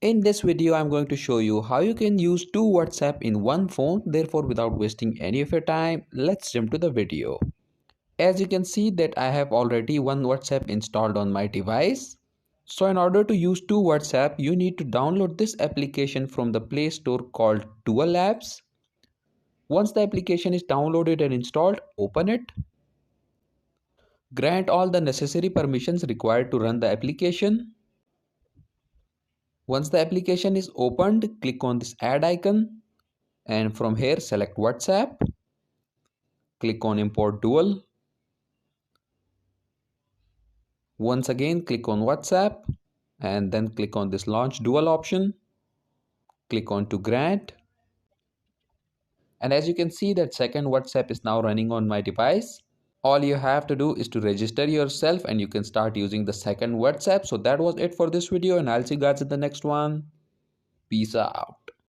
In this video, I'm going to show you how you can use two WhatsApp in one phone. Therefore, without wasting any of your time, let's jump to the video. As you can see that I have already one WhatsApp installed on my device. So in order to use two WhatsApp, you need to download this application from the Play Store called Dual Apps. Once the application is downloaded and installed, open it. Grant all the necessary permissions required to run the application. Once the application is opened, click on this add icon and from here select WhatsApp. Click on import dual. Once again click on WhatsApp and then click on this launch dual option. Click on to grant. And as you can see that second WhatsApp is now running on my device. All you have to do is to register yourself and you can start using the second WhatsApp. So that was it for this video and I'll see you guys in the next one. Peace out.